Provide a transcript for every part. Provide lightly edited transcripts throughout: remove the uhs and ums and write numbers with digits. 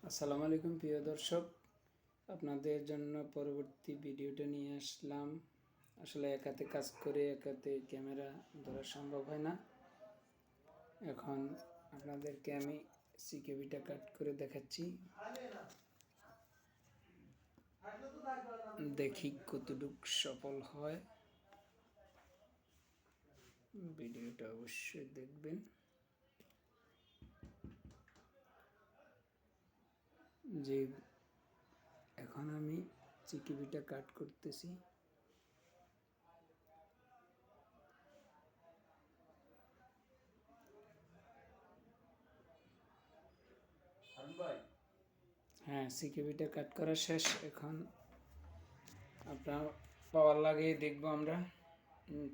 আসসালামু আলাইকুম প্রিয় দর্শক, আপনাদের জন্য পরবর্তী ভিডিওটা নিয়ে আসলাম। আসলে এক হাতে কাজ করে এক হাতে ক্যামেরা ধরা সম্ভব হয় না। এখন আপনাদেরকে আমি সিকেবিটা কাট করে দেখাচ্ছি, দেখি কতটুক সফল হয়। ভিডিওটা অবশ্যই দেখবেন। যে এখন আমি সিকেবিটা কাট করতেছি। হ্যাঁ, সিকেবিটা কাট করা শেষ। এখন আপনার পাওয়ার লাগিয়ে দেখবো আমরা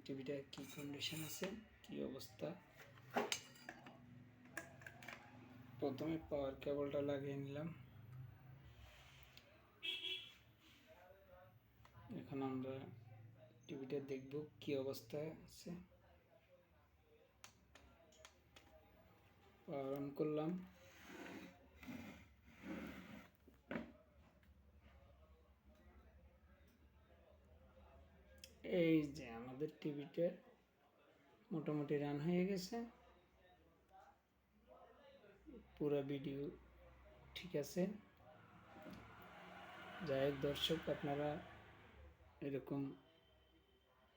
টিভিটা কি কন্ডিশন আছে, কি অবস্থা। প্রথমে পাওয়ার কেবলটা লাগিয়ে নিলাম। এখন আমরা টিভিটা দেখব কি অবস্থায় আছে। পাওয়ার অন করলাম। এই যে আমাদের টিভিটা মোটামুটি রান হয়ে গেছে, পুরো ভিডিও ঠিক আছে। যাই হোক দর্শক, আপনারা এরকম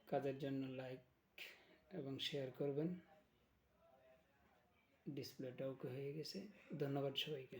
কাজের জন্য লাইক এবং শেয়ার করবেন। ডিসপ্লেটা ওকে হয়ে গেছে। ধন্যবাদ সবাইকে।